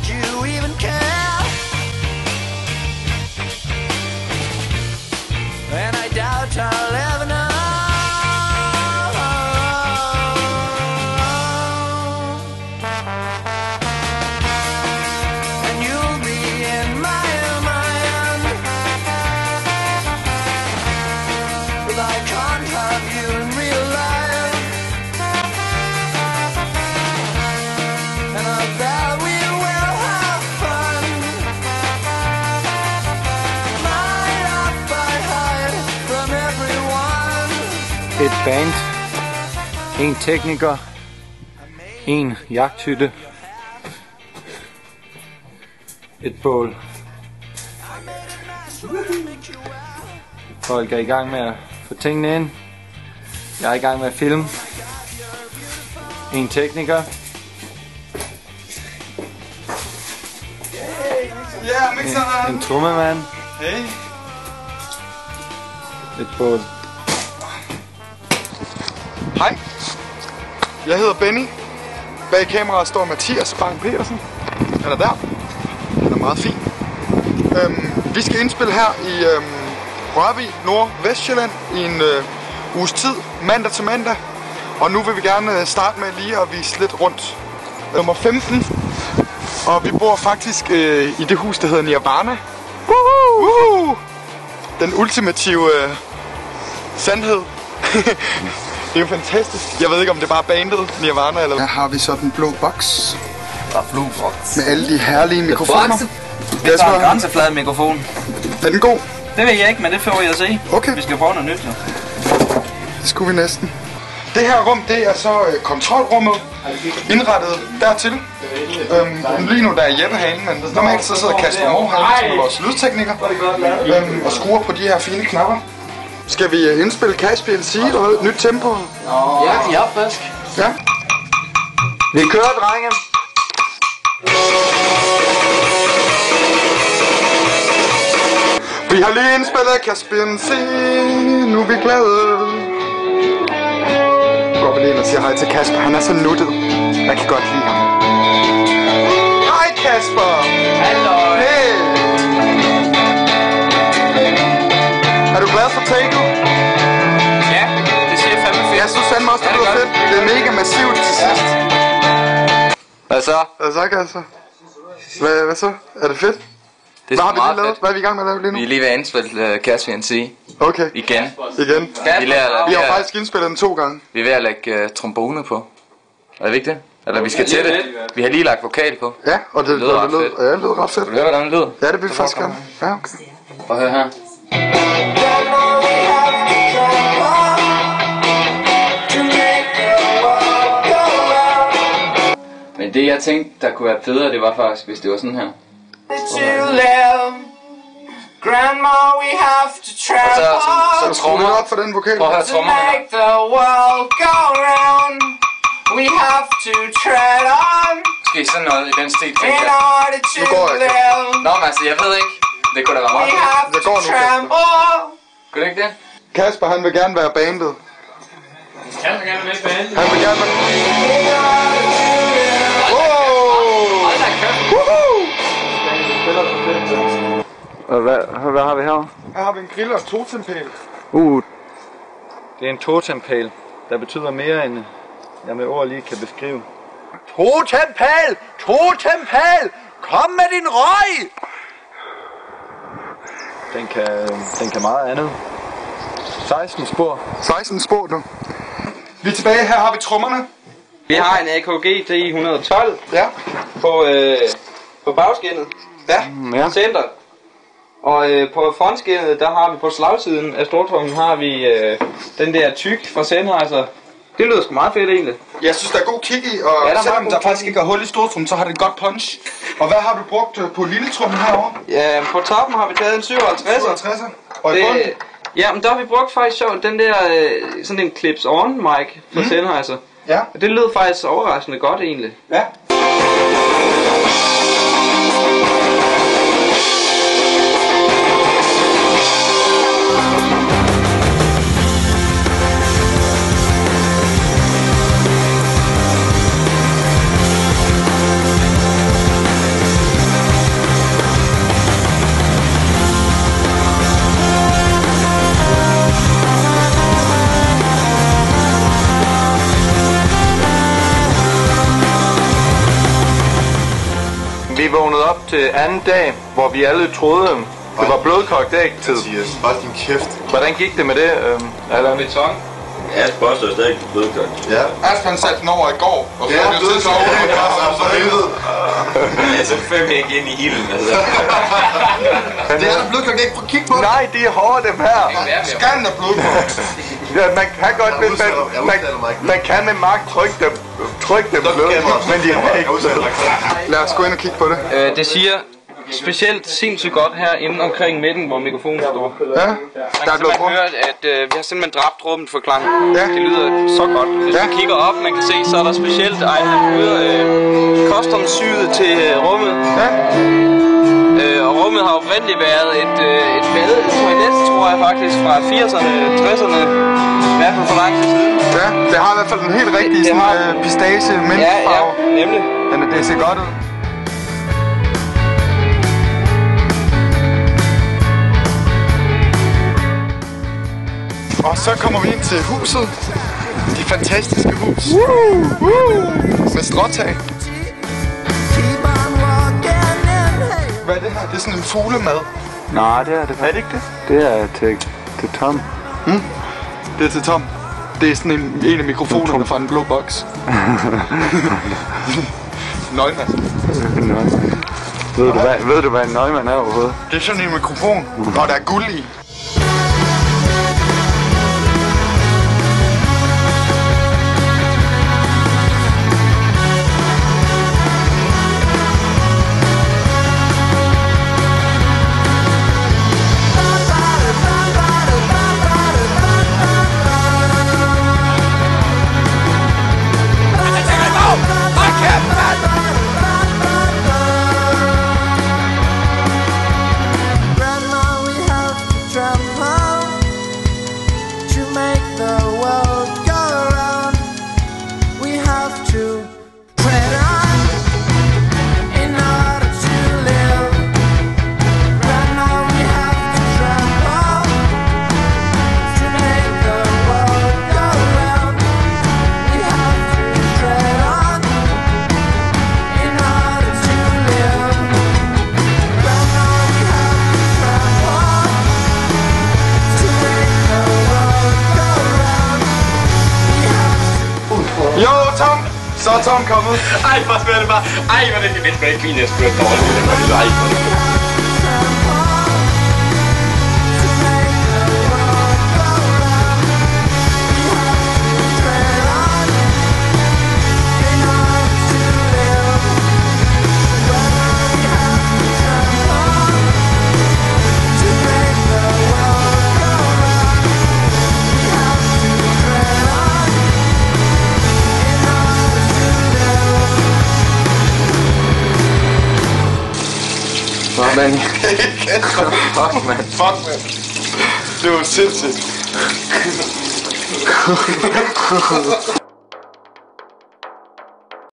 you even care? And I doubt I'll ever know. And you'll be in my mind, but I can't have you in real life. And I bet we will have fun. My life I hide from everyone. Et band, en tekniker, en jagthytte, et bål. Folk er i gang med at få tingene ind. Jeg er i gang med at filme. En tekniker. En trommemand. Hey. Et bål. Hej. Jeg hedder Benny. Bag kameraet står Mathias Bang Petersen. Han er der. Han er meget fin. Vi skal indspille her i Rørvig, Nordvestjylland i en uges tid, mandag til mandag. Og nu vil vi gerne starte med lige at vise lidt rundt. Nummer 15. Og vi bor faktisk i det hus, der hedder Nirvana. Woohoo! Den ultimative sandhed. Det er jo fantastisk. Jeg ved ikke, om det er bare bandet Nirvana eller... Her har vi så den blå boks. Der er blå boks. Med alle de herlige mikrofoner. Det er en grænseflade mikrofon. Er den god? Det ved jeg ikke, men det får jeg at se. Okay. Vi skal prøve noget nyt, jo. Det skulle vi næsten. Det her rum, det er så kontrolrummet. Indrettet dertil. Lige nu der er Jeppe herinde, men normalt så sidder Kasper Mohr herinde, som er vores lydtekniker. Og skruer på de her fine knapper. Skal vi indspille Caspian Sea og et nyt tempo? Ja, frisk. Ja. Vi kører, drenge. Vi har lige indspillet Caspian Sea. Nu er vi glade. Går vi lige ind og siger hej til Kasper. Han er så nuttet. Jeg kan godt lide ham. Hej Kasper. Hallo. Hey. Er du glad for taket? Ja, det siger fandme fedt. Jeg synes fandme også, det lyder fedt. Det er mega massivt til sidst. Hvad så? Hvad så, Kasper? Hvad så? Er det fedt? Det Hvad er har vi lige lavet? fedt. Hvad er vi i gang med at lave lige nu? Vi er lige ved at indspille Caspian Sea. Okay. Igen. Igen. Vi har faktisk indspillet den 2 gange. Vi er ved at lægge trombone på. Er det ikke det? Eller vi skal til det. Vi har lige lagt vokal på. Ja, og det lød ret fedt. Vil du høre, hvordan det lyder? Ja, det vil vi faktisk gerne. Ja, okay. Prøv at høre her. Men det jeg tænkte, der kunne være federe, det var faktisk, hvis det var sådan her. Grandma, we have to travel Så trommer. op for den vokal. Prøv at høre to trommerne. make the world go round. We have to tread on Måske sådan noget i den stil, in tænker jeg. order to Nu går jeg, live. Nå, men altså, jeg ved ikke. Det kunne da være We meget. have Det to går nu, Kasper. tremble. Kunne det ikke det? Kasper, han vil gerne være bandet. Han vil gerne være... Og hvad har vi her? Her har vi en grill og totempæl. Det er en totempæl, der betyder mere end jeg med ord lige kan beskrive. Totempæl! Totempæl! Kom med din røg! Den kan meget andet. 16 spor. 16 spor nu. Vi er tilbage. Her har vi trommerne. Vi har en AKG T112 Ja. på bagskinnet. Ja. På center. Og på frontskinnet, der har vi på slagsiden af stortrummen, har vi den der tyk fra Sennheiser. Det lyder sgu meget fedt egentlig. Jeg synes, der er god kick i, og Ja, selvom der faktisk ikke er hul i stortrummen, så har det et godt punch. Og hvad har du brugt på lille trummen herovre? Ja, på toppen har vi taget en 57'er. 57'er. Og i bunden? Ja, men der har vi brugt faktisk sjovt den der sådan en clips-on mic fra Sennheiser. Ja. Og det lød faktisk overraskende godt egentlig. Ja. Vi vågnede op til anden dag, hvor vi alle troede, det var blødkogt æg-tid. Mathias, hold din kæft. Hvordan gik det med det, Allan? Beton. Ja, spørgsmålet er stadig blødkogt. Ja. Aspan satte den over i går, og så Ja, er det blød så over i for helvede. Jeg er så fem ikke ind i ilden, altså. Det er der blødkogt ikke. Prøv at kigge på det. Nej, de er hårde, dem her. Skallen er blodkogt. Ja, man kan godt, Jeg udtaler mig ikke. man kan med magt trykke dem blød, men de er ikke blød. Lad os gå ind og kigge på det. Det siger specielt sindssygt godt herinde omkring midten, hvor mikrofonen står. Ja, Man der er kan blevet simpelthen brugt. høre, at vi har simpelthen dræbt rummet for klang. Ja. Det lyder så godt. Hvis Ja. man kigger op, man kan se, så er der specielt egnet ude custom-syet til rummet. Ja. Og rummet har oprindeligt været et toilet, tror jeg faktisk, fra 80'erne, 60'erne. I hvert fald for lang tid siden. Ja, det har i hvert fald den helt rigtige Det har- sådan, pistache Ja, mintfarve. nemlig. Men det ser godt ud. Og så kommer vi ind til huset. Det fantastiske hus. Med stråtag. Hvad er det her? Det er sådan en fuglemad. Nej, det er det. Er det ikke det? Det er til Tom. Det er til Tom. Det er sådan en af mikrofonerne fra en blå boks. Nøgman. Ved du, hvad en nøgmand er overhovedet? Det er sådan en mikrofon, og der er guld i. Grandma, we have to travel to make the world go round. We have to tread on in order to live. Grandma, we have to travel to make the world go round. We have to tread on in order to live. Grandma, we have to travel to make the world go round. We have to Jo, Tom! Så er Tom kommet. Ej, hvor svært det bare. Ej, hvor er det mindst ikke fint, jeg skulle have dårligt. Det var lige ej. Sådan. Fuck, man. Det var sindssygt.